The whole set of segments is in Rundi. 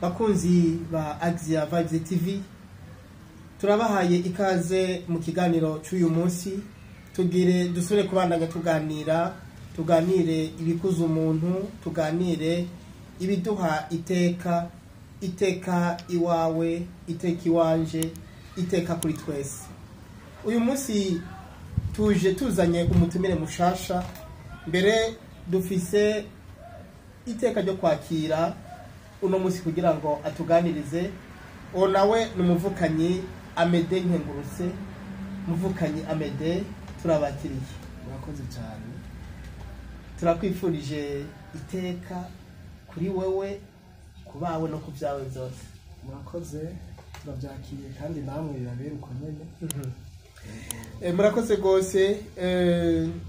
Bakunzi ba Axia Vibes TV, turabahaye ikaze mu kiganiro cy'uyu munsi. Tugire dusubire kubandanya tuganire ibikuza umuntu, tuganire ibiduha iteka iwawe, iteka iwanje, iteka kuri twese. Uyu munsi tuzanye umutumire mushasha. Mbere dufise iteka ryo kwakira uno munsi kugira ngo atuganirize. O nawe numuvukanyi Amede Nkengurutse. Muvukanyi Amede, turabakiriye. Murakoze cyane. Turakwifurije iteka kuri wewe, kubawe no kubyawe byose. Murakoze, turabyakiriye kandi namwe birabera uko nyene. Murakoze gose.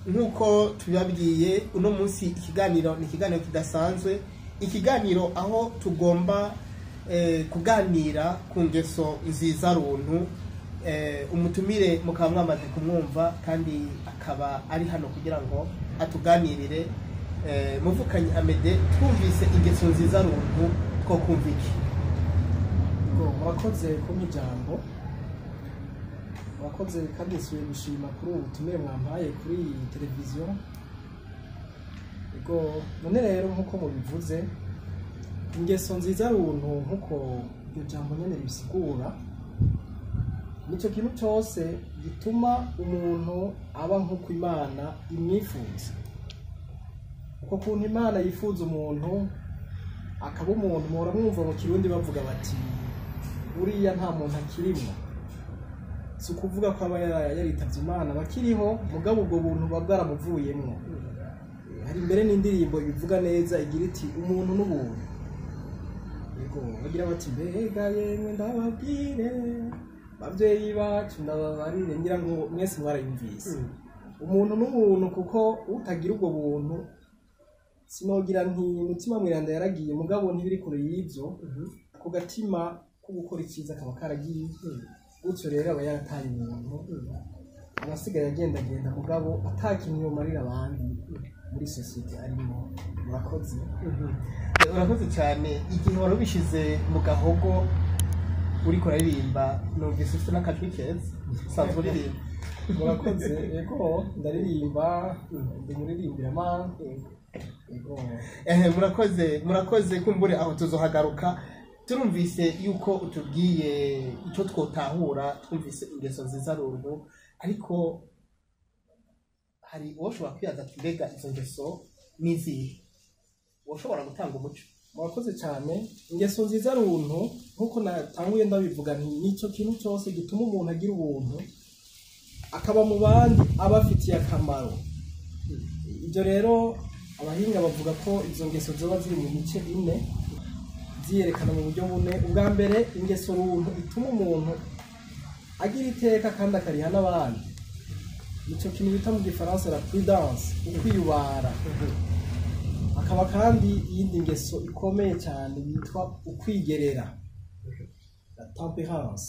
Nkuko tubabwiye, uno munsi ikiganiro ni ikiganiro kidasanzwe. Ikiganiro aho tugomba kuganira ku ngeso nziza runtu. Umutumire mukaba mwamaze kumwumva kandi akaba ari hano kugira ngo atuganirire. Muvukanyi Amede, twumvise ingeso nziza runtu two kumva iki? Murakoze kumpa ijambo. Murakoze kandi nsubiye gushima kuri ubu butumire mwampaye kuri televiziyo. None rero nkuko mubivuze, ingeso nziza runtu nkuko iryo jambo nyene bisigura, nico kintu cyose gituma umuntu aba nkuko Imana imwifuza. Uko kuntu Imana yifuza umuntu akaba umuntu, muhora mwumva mu Kirundi bavuga bati uriya nta muntu akirimo. Si ukuvuga ko aba yaritavye Imana, bakiriho mugabo ubwo buntu bwaramuvuyemwo. Hari imbere n'indirimbo bivuga neza igira iti umuntu n'ubuntu. Bagira bati mbega yemwe ndababwire bavyeyi bacu ndababarire, ngira ngo mwese mwarayumvise. Umuntu n'ubuntu, kuko utagira ubwo buntu, sinogira nti mutima mwiranda yaragiye mugabo ntibiri kure y'ivyo. Ako gatima ko gukora icyiza kaba karagiye. Gutyo rero aba yarataye umuntu, abasigaye agenda mugabo atakintu yomarira abandi muri societe arimo. Murakoze. Urakoze cyane. Igihe wari ubishize mu gahogo uriko uraririmba, numvise ufite n'akajwi keza. Sanzwe uririmba. Murakoze. Yego ndaririmba, ndimuririmbira ma. Murakoze kumbure aho tuzohagaruka. Turumvise yuko utubwiye icyo twotahura, twumvise ingeso nziza runtu, ariko hari uwoshobora kwibaza ati mbega izo ngeso nizihe? Woshobora gutanga umuco? Murakoze cyane. Ingeso nziza runtu nkuko natanguye ndabivuga nti nico kintu cyose gituma umuntu agira ubuntu, akaba mu bandi abafitiye akamaro. Ibyo rero abahinga bavuga ko izo ngeso zoba ziri mu mice ine, ziyerekana mu buryo bune. Ubwa mbere, ingeso runtu ituma umuntu agira iteka kandi akariha n'abandi. Nico kintu bita mu Gifaransa la prudence, ukwiyubara. Akaba kandi iyindi ngeso ikomeye cyane yitwa ukwigerera, la tempérance.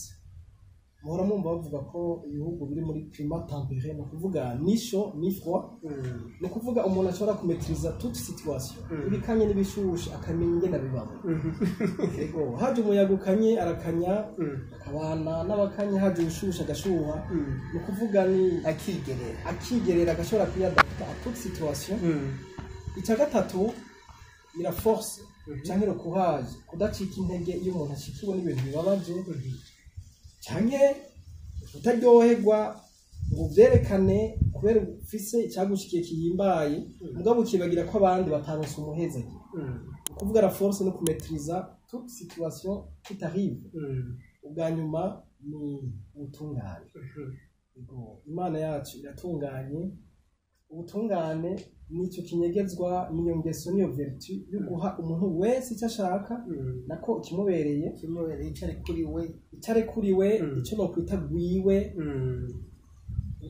Muhora mwumva bavuga ko ibihugu biri muri climat tempéré, no kuvuga ni chaud ni froid. No kuvuga umuntu ashobora kumetriza toute situation, ibikanye n'ibishushe akamenya ingene bibamo. Yego, haje umuyaga ukanye arakanya, akabana n'abakanye, haje ushusha agashuha. No kuvuga ni akigerera agashobora kwiyadapta à toute situation. Icya gatatu ni la force, cyangwa le courage, kudacika intege iyo umuntu ashikiwe n'ibintu bibabaje, cyangwa utaryoherwa ngo byerekane kubera ufise icyagushikiye kiyimbaye, mugabo ukibagira ko abandi bataronse umuheze. Kuvuga la force no kumetriza toute situation qui t'arrive. Ubwa nyuma ni ubutungane. Imana yacu iratunganye. Ubutungane nicyo kinyegezwa n'iyo ngeso n'iyo vertu yo guha umuntu wese icyo ashaka, nako kimubereye icare kuri we, icyo no kwita gwiwe.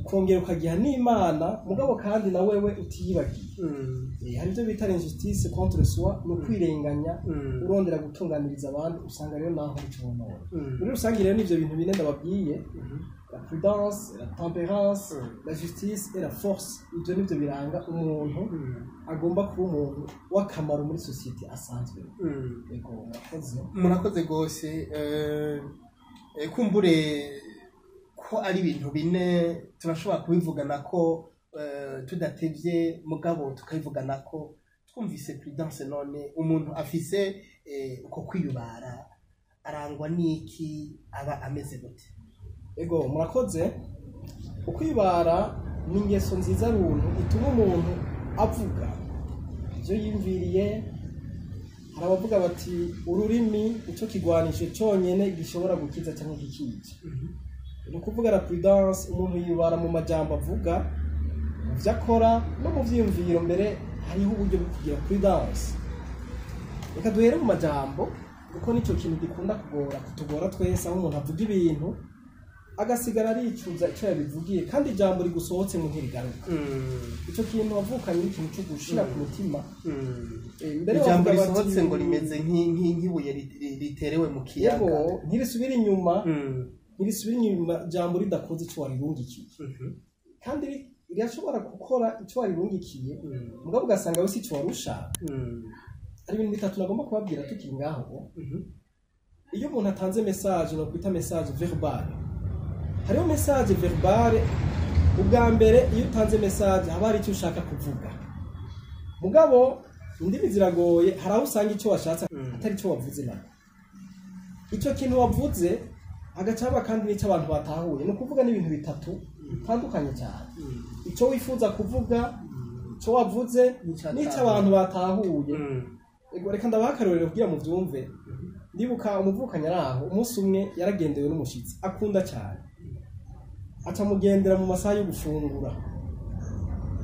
ukongera ukagiha n'Imana mugabo kandi na wewe utiyibagiye hari ibyo bita injustice contre soi no kwirenganya urondera gutunganiriza abandi usanga rero naho bicumona muri rusange rero nivyo bintu bine ndababwiye la prudence la tempérance la justice et la force ibyo nivyo biranga umuntu agomba kuba umuntu w'akamaro muri societe asanzwe yego murakoze gose kumbure ko ari ibintu bine turashobora kubivugana ko tudatevye mugabo tukabivugana ko twumvise prudence none umuntu afise uko kwiyubara arangwa n'iki aba ameze gute ego murakoze ukwibara ni ingeso nziza runtu ituma umuntu avuga ivyo yimviriye hari abavuga bati ururimi ico kigwanisho conyene gishobora gukiza cyangwa kikica ni ukuvuga la prudence umuntu yibara mu majambo avuga mu vyo akora no mu vyiyumviro mbere hariho uburyo bwo kugira prudence reka duhere mu majambo kuko nico kintu gikunda kutugora twese aho umuntu avuga ibintu agasigara aricuza icyo yabivugiye kandi ijambo rigusohotse mu ntirigaruka ico kintu wavukanye ikintu cyo gushira ku mutima mbere ijambo risohotse ngo rimeze nk'ibuye riterewe mu kiyaga yego ntirisubira inyuma ijambo ridakoze icyo warirungikiye kandi rirashobora gukora icyo warirungikiye mugabo ugasanga wese icyo warushaka hari ibintu bitatu nagomba kubabwira tukiri ngaho iyo umuntu atanze message no kwita message verbale hariho message verbale ubwa mbere iyo utanze message haba hari icyo ushaka kuvuga mugabo indimi ziragoye hari aho usanga icyo washatse atari icyo wavuze nako icyo kintu wavuze agacaba kandi n'icyo abantu batahuye no kuvuga n'ibintu bitatu bitandukanye cyane icyo wifuza kuvuga icyo wavuze n'icyo abantu batahuye reka ndabakarorero kugira mu byumve ndibuka umuvukanya araho umunsi umwe yaragendewe n'umushitsi akunda cyane acamugendera mu masaha yo gufungura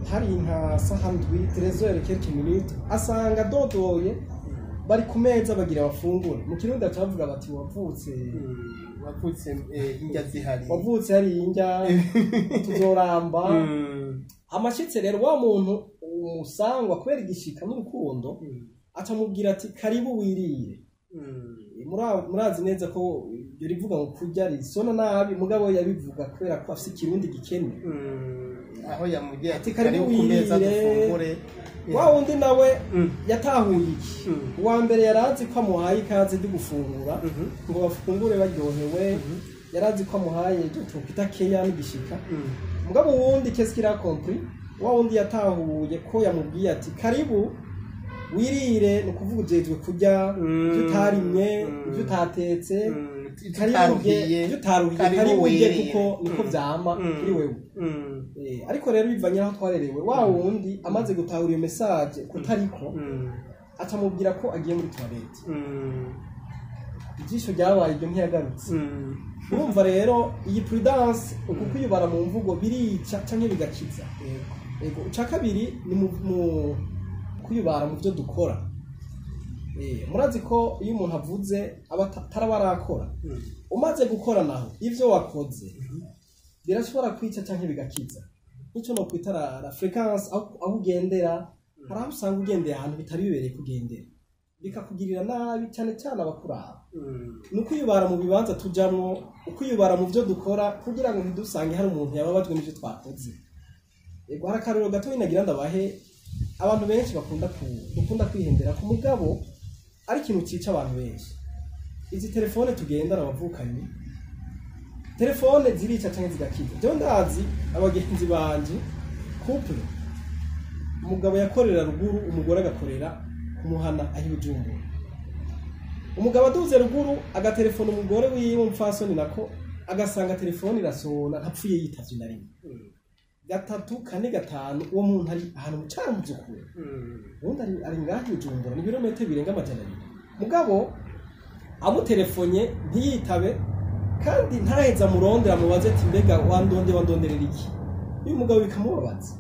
hari nka saha ndwi 13h minutes asanga dodoye bari ku meza bagira bafungura mu kirundi acavuga bati wavutse indya zihari wavutse hari indya tuzoramba amashitse rero wa muntu umusangwa kwera igishika n'urukundo acamubwira ati karibu wirire murazi neza ko ibyo rivuga ngo kurya risona nabi mugabo yabivuga kubera ko afite ikirundi gikene aho yamubwiye ati karibu ku meza dufungure wa wundi nawe yatahuye iki uwa mbere yarazi ko amuhaye ikaze ryo gufungura ngo bafungure baryohewe yarazi ko amuhaye ibyo twita keya n'igishika mugabo wundi qu'est-ce qu'il a compris wa wundi yatahuye ko yamubwiye ati karibu wirire no kuvuga ujejwe kurya utarimye utatetse karibuye karibuye kuko niko vyama kuri wewe ariko rero bivanye aho twarerewe wa wundi amaze gutahura iyo message kutariko atamubwira ko agiye muri toilette ijisho ryabaye ibyo ntiyagarutse urumva rero iyi prudence uko kwiyubara mu mvugo birica canke bigakiza yego uca kabiri ni mu kwibara mu byo dukora murazi ko iyo umuntu avuze aba atarabarakora umaze gukora naho ivyo wakoze birashobora kwica canke bigakiza nico no kwita la fréquence aho ugendera hari aho usanga ugendera ahantu bitari bibereye kugendera bikakugirira nabi cyane cyane abakuraba ni ukwiyubara mu bibanza tujamwo ukwiyubara mu byo dukora kugira ngo ntidusange hari umuntu yababajwe n'ivyo twakoze yego hari akarero gato nagira ndabahe abantu benshi bakunda kwihembera ku mugabo ari ikintu cica abantu benshi izi telefone tugendana abavukanye telefone zirica canke zigakiza byo ndazi abagenzi banje couple umugabo yakorera ruguru umugore agakorera kumuhana ahi Bujumbura umugabo aduze ruguru agatelefona umugore wiwe umfasoni nako agasanga telefone irasona ntapfuye yitavye na rimwe gatatu kane gatanu uwo muntu ari ahantu mucara muzukuru ubundi ari ngaho Bujumbura ni ibirometero birenga amajana 2 mugabo amutelefonye ntiyitabe kandi ntaheza murondera mubaze ati mbega wandonderera iki uyu mugabo bikamubabaza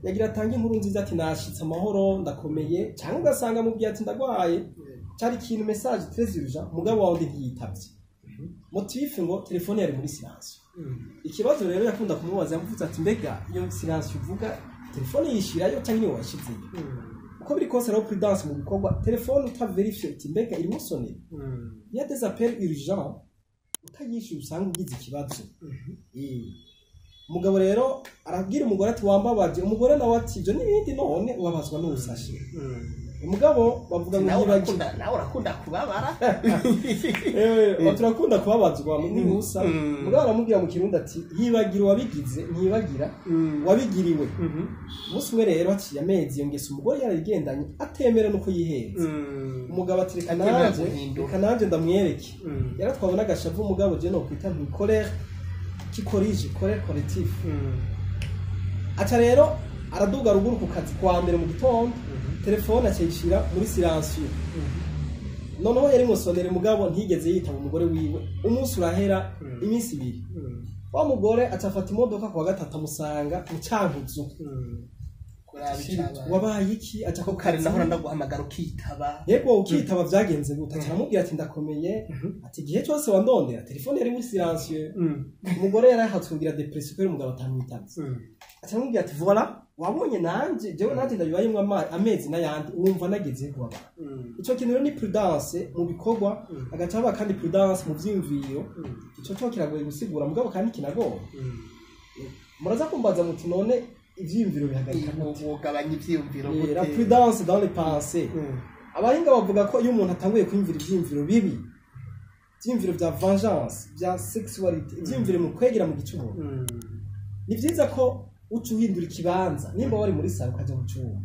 yagira atange inkuru nziza ati nashitse amahoro ndakomeye cyangwa ugasanga mubwiye ati ndagwaye cyari ikintu message très urgent mugabo wawe ntiyitavye motife ngo telefone yari muri silence ikibazo rero yakunda kumubaza yamuvuze ati mbega iyo silence uvuga telefone yishirayo cyangwa niyo washizeyo uko biri kose rero prudence mu bikorwa telefone utaverifye ati mbega iri musone ya des appels urgents utayishyuye usanga ugize ikibazo umugabo rero arabwira umugore ati wambabaje umugore nawe ati ibyo n'ibindi none ubabazwa n'ubusashi umugabo bavuga ngo nawe urakunda kubabara turakunda kubabazwa mu busa umugabo aramubwira mu kirundi ati yibagira wabigize ntibagira wabigiriwe umunsi umwe rero haciye amezi iyo ngeso umugore yarayigendanye atemera nuko yihenze umugabo ati reka nanjye ndamwereke yaratwabona agashavu umugabo je no kwita nti colère qui corrige colère collective aca rero araduga ruguru ku kazi kwa mbere mu gitondo telefone acayishira muri silencieux noneho yari musonere mugabo ntigeze yitaba umugore wiwe umunsi urahera iminsi ibiri wa mugore acafata imodoka kwa gatatu amusanga mu Cankuzo wabaye iki aca ko kare naho ndaguhamagara ukitaba yego ukitaba byagenze gute aramubwira ati ndakomeye ati gihe cyose wandondera telefone yari muri silencieux umugore yarahatsubira depression ko umugabo atamwitabye atamubwira ati voilà wabonye nanje jewe nanje ndabibayimwe amezi n'ayandi wumva nageze kuba ico kintu rero ni prudence mu bikorwa agacaba kandi prudence mu vyimviro ico cyo kiragoye gusigura mugabo kandi kinagoye muraza kumbaza muti none ivyimviro bihagarika mugabanya ivyimviro gute la prudence dans les pensées abahinga bavuga ko iyo umuntu atanguye kwimvira ivyimviro bibi ivyimviro vya vengeance vya sexualité ivyimviro mu kwegera mu gicubo ni vyiza ko uca uhindura ikibanza nimba wari muri salo ukaja mu cyumba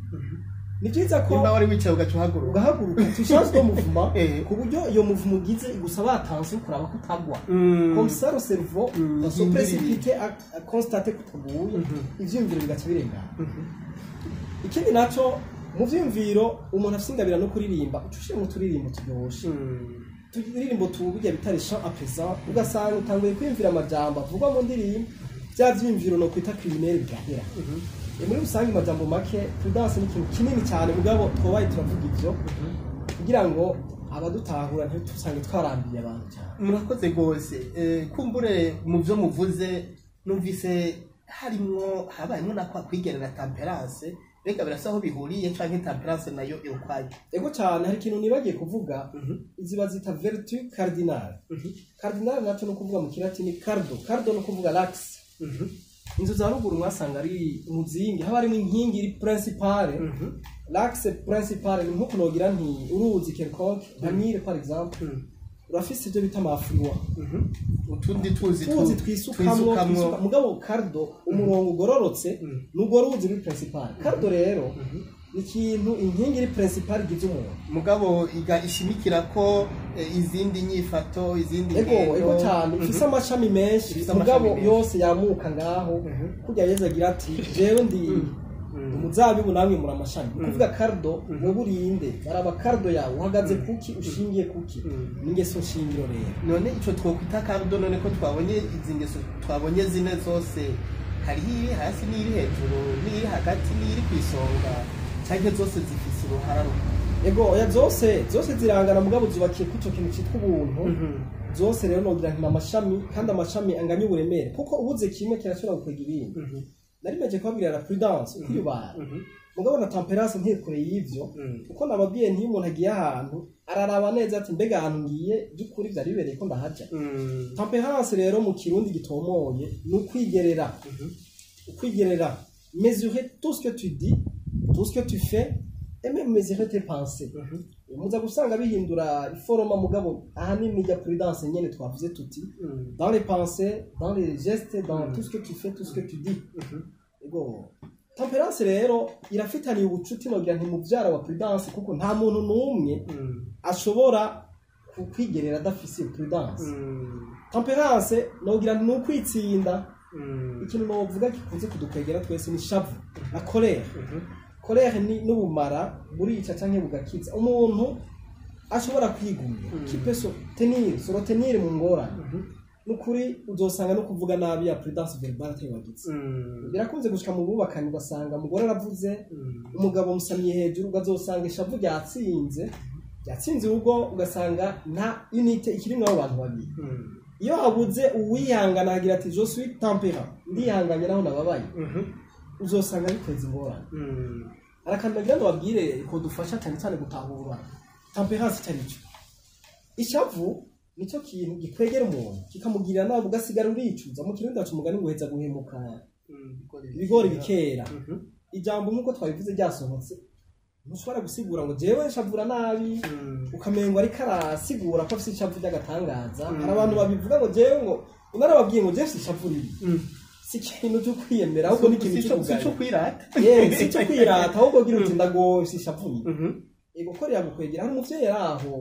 ni byiza ko nimba wari wicaye ugahaguruka tushanze mouvement ku buryo iyo mouvement ugize igusaba attention kuraba ko utagwa comme ça le cerveau va se précipiter à constater ko utaguye ivyumviro bigaca birengana ikindi naco mu vyumviro umuntu afisingabira no kuririmba ucushire mu turirimbo turyoshe turirimbo tubujya bitari chant à présent ugasanga utanguye kwimvira amajambo avugwa mu ndirimbo bya vyimviro no kwita criminel bigahera muri rusange amajambo make prudence ni ikintu kinini cyane mugabo twabaye turavuga ivyo kugira ngo abadutahura ntitusange twarambiye abantu cyane murakoze gose kumbure mu byo muvuze numvise harimwo habayemo na kwa kwigerera temperance reka birasaho bihuriye canke temperance nayo irukwaye ego cyane hari ikintu nibagiye kuvuga iziba zita vertu cardinale cardinale naco no kuvuga mu kilatini cardo no kuvuga l'axe inzu za ruguru mwasanga ari umuzingi haba harimo inkingi iri principale l'axe principale ni nko kunogira nti uruzi quelconque nka Nile par exemple urafise ibyo bita amafluwa utundi tuzi twisukamwo mugabo cardo umurongo ugororotse n'ubwo ruzi ruri principale cardo rero ikintu inkingi iri principal gize umuntu mugabo ishimikira ko izindi nyifato izindi ego cyane ifise amashami menshi mugabo yose yamuka ngaho kujya yeza agira ati jewe ndi umuzabibu namwe muri amashami kuvuga cardo no burinde baraba cardo yawe uhagaze kuki ushingiye kuki ningeso shingiro rero none ico twokwita cardo none ko twabonye izingeso twabonye zine zose hari iri hasi n'iri hejuru n'iri hagati n'iri kwisonga cyangwa zose zifise uruhara ego oya zose zirangana mugabo zubakiye kuco kintu cyitwa ubuntu zose rero nogira nti amashami kandi amashami anganya uburemere kuko ubuze kimwe kirashobora gukwega ibindi narimeje kwabwira la prudence kwiyubara mugabo na temperance ntikure y'ivyo kuko nababwiye nti umuntu agiye ahantu araraba neza ati mbega ahantu ngiye byukuri byari bibereye ko ndahaja temperance rero mu kirundi gitomoye ni ukwigerera mesurer tout ce que tu dis tout ce que tu fais et même mesurer tes pensées muza gusanga bihindura iforoma mugabo ahanini ya prudence nyene twavuze tuti dans les pensées dans les gestes dans tout ce que tu fais tout ce que tu dis ego temperance rero irafitaniye ubucuti nogira nti muvyara wa prudence kuko nta muntu numwe ashobora kukwigerera adafise prudence temperance nogira nti nukwitsinda ikintu novuga gikunze kudukwegera twese ni shavu na colère ni n'ubumara burica canke bugakiza umuntu ashobora kwigumya kipeso tenir mu ngora nukuri uzosanga no kuvuga nabi ya prudence verbale tayibagitse birakunze gushika mu bubakanye ugasanga umugore aravuze umugabo musamiye hejuru ugazosanga ishavu ryatsinze urugo ugasanga nta unite ikirimwe abo bantu babiri iyo habuze uwihangana agira ati je suis tempérant ndihanganye naho nababaye uzosanga biteza ingorane arakantu nagira ngo babwire ko dufasha cyane cyane gutahura tempérance cyane cyo ishavu nicyo kintu gikwegera umuntu kikamugirira nabi ugasigara uricuza mu kirundi dacu umugani ngo heza guhemuka ibigori bikera ijambo nkuko twabivuze ryasohotse ntushobora gusigura ngo jewe shavura nabi ukamengo ariko arasigura ko afite ishavu ry'agatangaza hari abantu babivuga ngo jewe ngo unarababwiye ngo jewe sishavuriri si ikintu cyo kwiyemera ahubwo ni ikintu cyo kwirata si cyo kwirata ahubwo ugira uti ndago sishavuriri ego ko yagukwegera hari umuvyeyi yaraho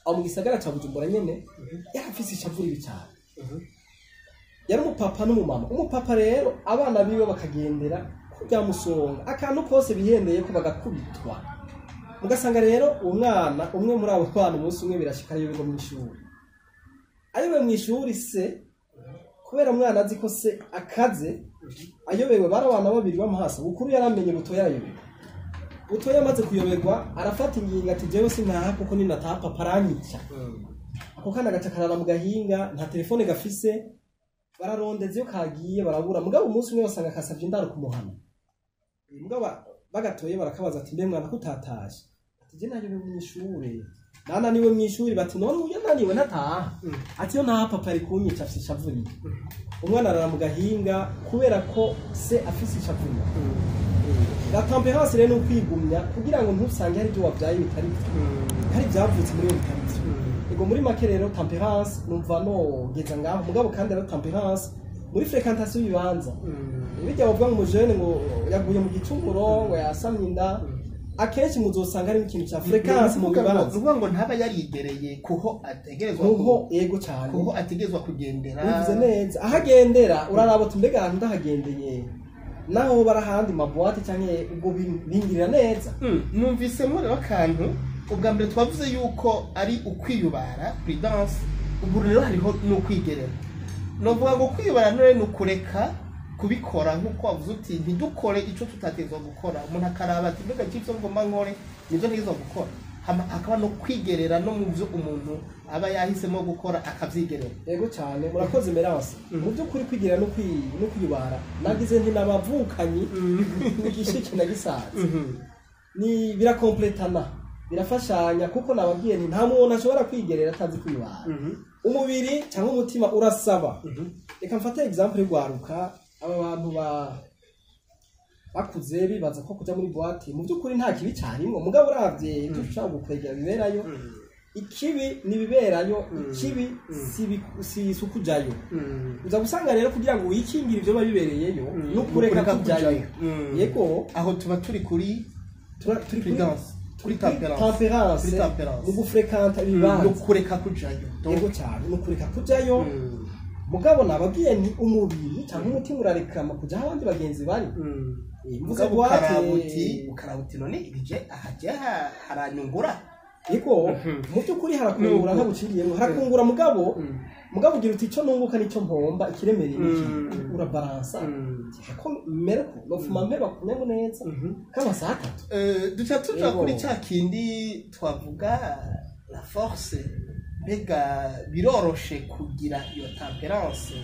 aho mu gisagara ca Bujumbura nyene yarafise ishavuriri cyane yari umupapa n'umumama umupapa rero abana biwe bakagendera kujya musonga akantu kose bihendeye ko bagakubitwa mugasanga rero umwana umwe muri abo bana umunsi umwe birashika yo mu ishuri ayobe mu ishuri se kubera umwana azi ko se akaze ayobewe barabana babiri bamuhasa bukuru yaramenye butoya ayobewe butoya amaze kuyoberwa arafata ingingo ati jewe sintaha kuko ninataha papa aranyica ako kana gaca karara mu gahinga nta telefone gafise bararondeze yo kagiye barabura mugabo umunsi umwe basanga kasavye indaro kumuhana mugabo bagatoye barakabaza ati mbe mwana kutataje ati je nayo mu ishure nana niwe mu ishuri bati none uyo naniwe nataha ati yo nta papa ari kunyica afise ishavuri umwana arara mu gahinga kubera ko se afise ishavuri la tempérance rero ukwigumya kugira ngo ntusange hari byo wabyaye bitari hari byavutse muri iyo bitari ego muri make rero tempérance numva no geza ngaho mugabo kandi rero tempérance muri fréquentation bibanza bijya bavuga ngo jeune ngo yaguye mu gicumuro ngo yasamye inda akenshi muzosanga ari ikintu cya fréquence mu bibanza uvuga ngo ntaba yarigereye kuho ategerezwa kuho yego cyane kuho ategerezwa kugendera uvuze neza ahagendera urarabo tumbega ahantu ndahagendeye naho barahandi mabuwate cyane ubwo bingirira neza numvise muri akantu ubwa mbere twavuze yuko ari ukwiyubara prudence ubu rero hariho no kwigerera novuga ngo kwiyubara none nukureka kubikora nkuko wavuze uti ntidukore ico tutatezwa gukora umuntu akaraba ati mbega cyo ngomba nkore nivyo ntegezwa gukora akaba no kwigerera no mu byo umuntu aba yahisemo gukora akavyigerera yego cyane murakoze Merance mu byo kuri kwigerera no kwiyubara nagize nti nabavukanyi n'igishiki na gisaza ni birakompletana birafashanya kuko nababwiye nti nta muntu ashobora kwigerera atazi kwiyubara umubiri cyangwa umutima urasaba reka mfate example y'ugwaruka aba bantu bakuze bibaza ko kujya muri boîte mu byukuri nta kibi cyarimwe mugabo uravye dushaka gukwegera biberayo ikibi nibiberayo ikibi si sukujayo uza gusanga rero kugira ngo wikingire ibyo babibereyeyo no kureka kujayo yego aho tuba turi kuri prudence kuri tempérance mu gufréquenta ibibanza no kureka kujayo yego cyane no kureka kujayo mugabo nababwiye ni umubiri cyangwa umutima urarekama kujya abandi bagenzi bari mvuze ukarabuti none ibije ahaje haranyungura yego mu byukuri harakungura nta buciriyemo harakungura mugabo ugira uti ico nunguka nico mpomba ikiremereye urabalansa ko mereko no fuma meba kunyago neza kama saa 3 duca tuja kuri cya kindi twavuga la force mbega biroroshe kugira iyo tempérance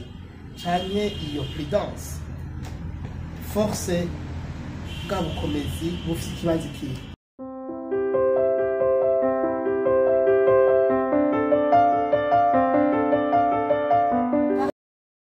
canke iyo prudence force bwa bukomezi bufite ikibanza kihe